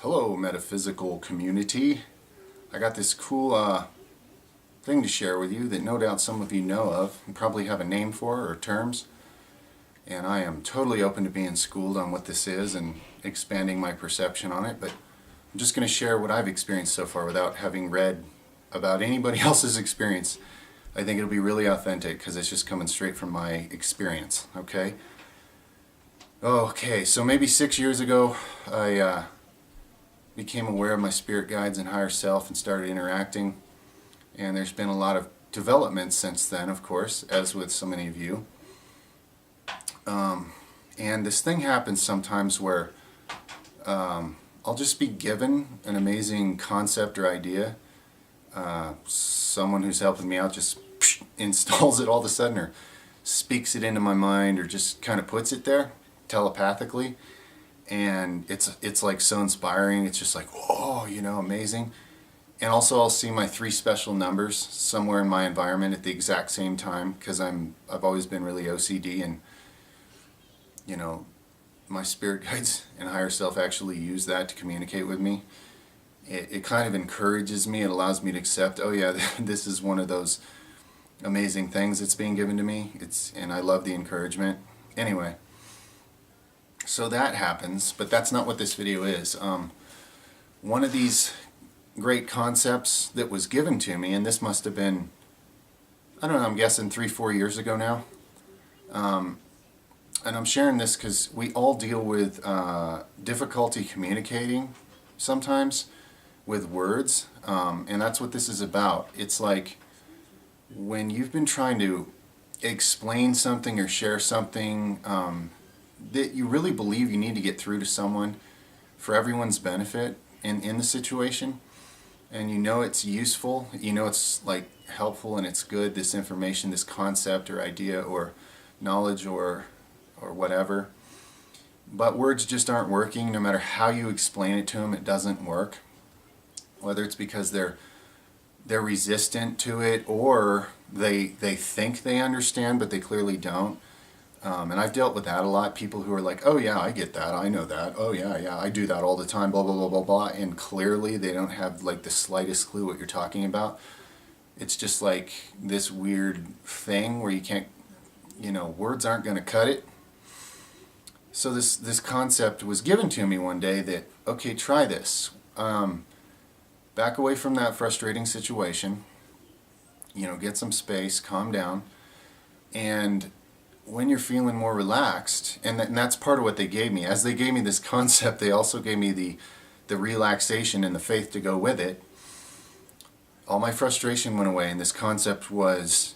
Hello, metaphysical community. I got this cool thing to share with you that no doubt some of you know of and probably have a name for or terms. And I am totally open to being schooled on what this is and expanding my perception on it. But I'm just going to share what I've experienced so far without having read about anybody else's experience. I think it'll be really authentic because it's just coming straight from my experience. Okay, so maybe 6 years ago, I became aware of my spirit guides and higher self and started interacting. And there's been a lot of developments since then, of course, as with so many of you. And this thing happens sometimes where I'll just be given an amazing concept or idea. Someone who's helping me out just installs it all of a sudden, or speaks it into my mind, or just kind of puts it there telepathically. And it's like so inspiring. It's just like, whoa, amazing. And also I'll see my 3 special numbers somewhere in my environment at the exact same time, because I've always been really OCD, and my spirit guides and higher self actually use that to communicate with me. It kind of encourages me. It allows me to accept, oh yeah, this is one of those amazing things that's being given to me. And I love the encouragement. Anyway, so that happens, but that's not what this video is. One of these great concepts that was given to me, and this must have been, I don't know, I'm guessing 3-4 years ago now. And I'm sharing this because we all deal with difficulty communicating sometimes with words, and that's what this is about. It's like when you've been trying to explain something or share something that you really believe you need to get through to someone for everyone's benefit in the situation, and it's useful, it's like helpful and it's good, this information, this concept or idea or knowledge or whatever, but words just aren't working. No matter how you explain it to them, it doesn't work. Whether it's because they're resistant to it, or they think they understand but they clearly don't. And I've dealt with that a lot. People who are like, oh yeah, I get that, I know that, oh yeah, I do that all the time, blah blah blah blah blah, and clearly they don't have like the slightest clue what you're talking about. It's just like this weird thing where you can't, words aren't going to cut it. So this concept was given to me one day that, okay, try this. Back away from that frustrating situation, get some space, calm down, and when you're feeling more relaxed, and that's part of what they gave me. As they gave me this concept, they also gave me the relaxation and the faith to go with it. All my frustration went away, and this concept was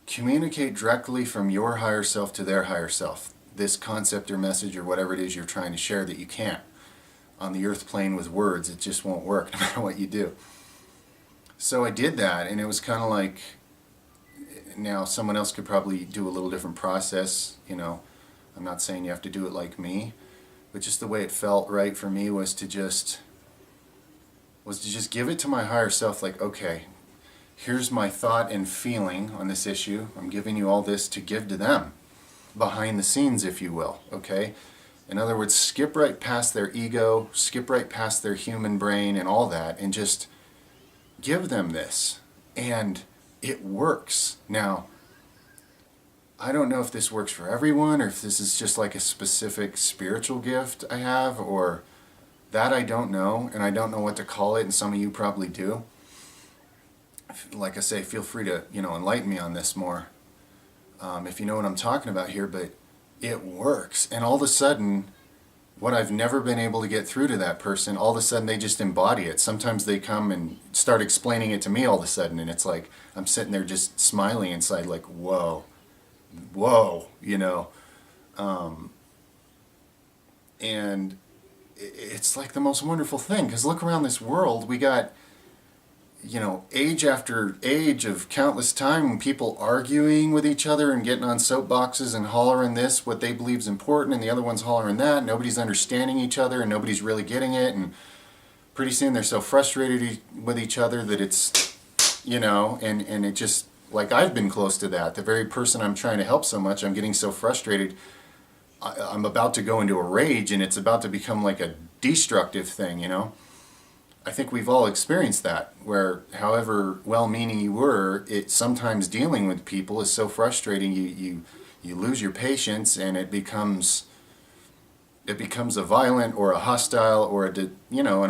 communicate directly from your higher self to their higher self. This concept or message or whatever it is you're trying to share that you can't on the earth plane with words. It just won't work no matter what you do. So I did that, and it was kind of like, now someone else could probably do a little different process. I'm not saying you have to do it like me, but just the way it felt right for me was to just give it to my higher self, like, okay, here's my thought and feeling on this issue. I'm giving you all this to give to them, behind the scenes, if you will, okay? In other words, skip right past their ego, skip right past their human brain and all that, and just give them this. And it works. Now, I don't know if this works for everyone, or if this is just like a specific spiritual gift I have, or that I don't know, and I don't know what to call it, and some of you probably do. Like I say, feel free to, enlighten me on this more. If you know what I'm talking about here, but it works. And all of a sudden, what I've never been able to get through to that person, all of a sudden they just embody it. Sometimes they come and start explaining it to me all of a sudden, and it's like I'm sitting there just smiling inside, like, whoa, and it's like the most wonderful thing, because look around this world, we got age after age of countless time, people arguing with each other and getting on soapboxes and hollering this, what they believe is important, and the other one's hollering that. Nobody's understanding each other, and nobody's really getting it, and pretty soon they're so frustrated with each other that it's, and it just, like, I've been close to that. The very person I'm trying to help so much, I'm getting so frustrated, I'm about to go into a rage, and it's about to become like a destructive thing, you know. I think we've all experienced that, where however well-meaning you were, it sometimes dealing with people is so frustrating, you lose your patience, and it becomes a violent or a hostile or an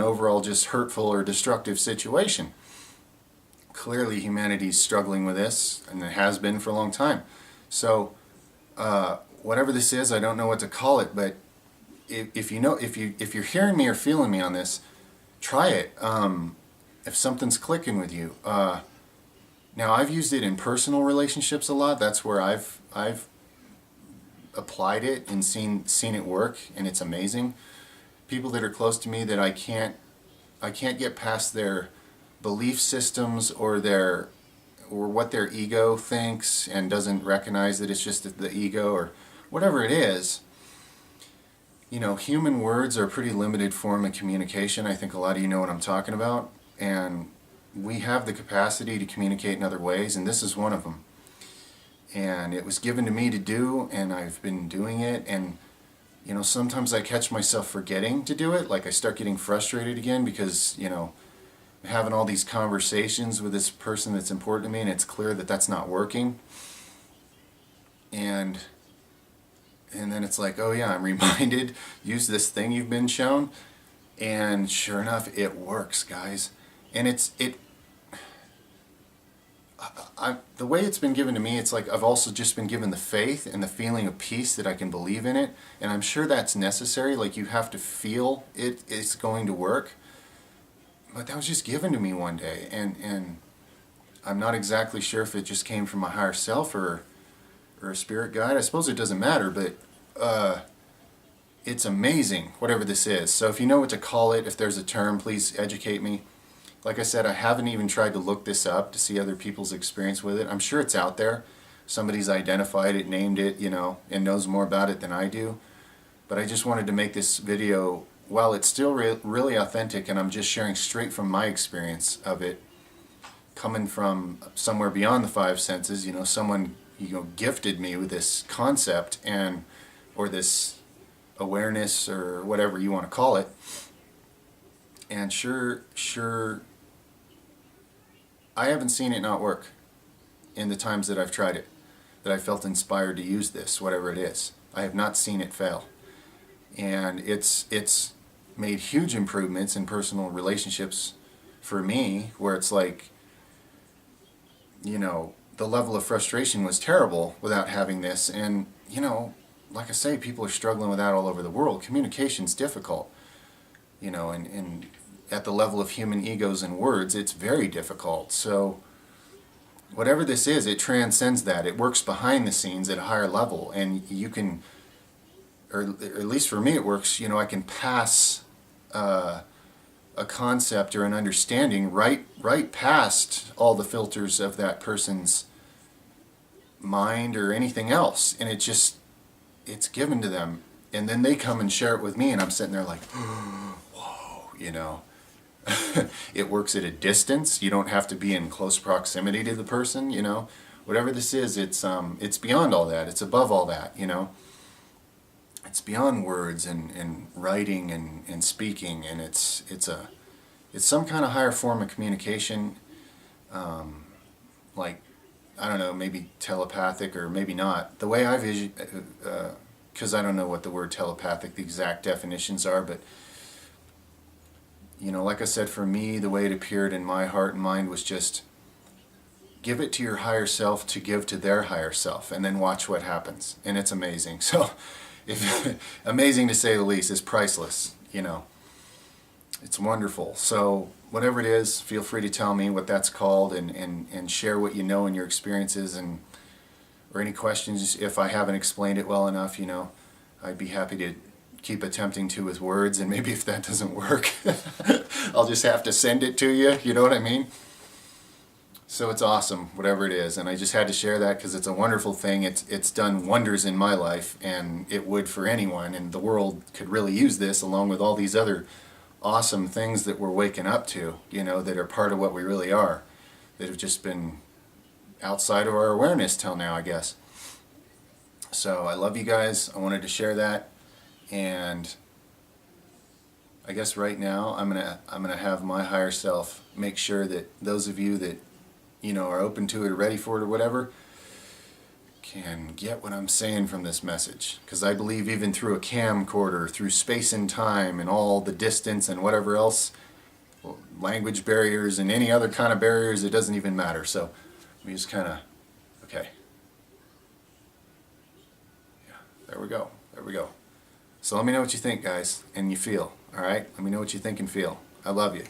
overall just hurtful or destructive situation. Clearly humanity's struggling with this, and it has been for a long time. So whatever this is, I don't know what to call it, but if you're hearing me or feeling me on this, try it. If something's clicking with you. Now I've used it in personal relationships a lot. That's where I've applied it and seen it work, and it's amazing. People that are close to me that I can't get past their belief systems or what their ego thinks and doesn't recognize that it's just the ego or whatever it is. You know, human words are a pretty limited form of communication. I think a lot of you know what I'm talking about, and we have the capacity to communicate in other ways, and this is one of them. And it was given to me to do, and I've been doing it, and you know, sometimes I catch myself forgetting to do it. Like I start getting frustrated again because, you know, I'm having all these conversations with this person that's important to me, and it's clear that that's not working. And then it's like, oh yeah, I'm reminded, use this thing you've been shown, and sure enough, it works, guys. And the way it's been given to me, it's like I've also just been given the faith and the feeling of peace that I can believe in it, and I'm sure that's necessary. Like you have to feel it's going to work, but that was just given to me one day, and I'm not exactly sure if it just came from my higher self or a spirit guide. I suppose it doesn't matter, but it's amazing, whatever this is. So if you know what to call it, if there's a term, please educate me. Like I said, I haven't even tried to look this up to see other people's experience with it. I'm sure it's out there. Somebody's identified it, named it, you know, and knows more about it than I do. But I just wanted to make this video, while it's still really authentic, and I'm just sharing straight from my experience of it, coming from somewhere beyond the five senses. You know, someone, you know, gifted me with this concept or this awareness or whatever you want to call it. And sure, I haven't seen it not work in the times that I've tried it, that I felt inspired to use this, whatever it is. I have not seen it fail. And it's made huge improvements in personal relationships for me, where it's like, you know, the level of frustration was terrible without having this. And, you know, like I say, people are struggling with that all over the world. Communication's difficult, you know, and at the level of human egos and words, it's very difficult. So whatever this is, it transcends that. It works behind the scenes at a higher level, and you can, or at least for me it works, you know, I can pass a concept or an understanding right past all the filters of that person's mind or anything else, and it's given to them, and then they come and share it with me, and I'm sitting there like, whoa, you know. It works at a distance. You don't have to be in close proximity to the person, you know. Whatever this is, it's beyond all that. It's above all that, you know. It's beyond words and writing and speaking, and it's some kind of higher form of communication, like, I don't know, maybe telepathic or maybe not. The way I vision, because I don't know what the word telepathic, the exact definitions are, but you know, like I said, for me, the way it appeared in my heart and mind was just give it to your higher self to give to their higher self, and then watch what happens. And it's amazing. So, amazing to say the least. It's priceless, you know. It's wonderful. So, whatever it is, feel free to tell me what that's called, and share what you know in your experiences, or any questions. If I haven't explained it well enough, you know, I'd be happy to keep attempting to with words, and maybe if that doesn't work, I'll just have to send it to you, you know what I mean? So it's awesome, whatever it is, and I just had to share that because it's a wonderful thing. It's done wonders in my life, and it would for anyone, and the world could really use this along with all these other awesome things that we're waking up to, you know, that are part of what we really are, that have just been outside of our awareness till now, I guess. So I love you guys. I wanted to share that. And I guess right now I'm gonna have my higher self make sure that those of you that, you know, are open to it or ready for it or whatever can get what I'm saying from this message. Because I believe even through a camcorder, through space and time and all the distance and whatever else, well, language barriers and any other kind of barriers, it doesn't even matter. So we just kind of, okay. Yeah, there we go. There we go. So let me know what you think, guys, and you feel. All right? Let me know what you think and feel. I love you.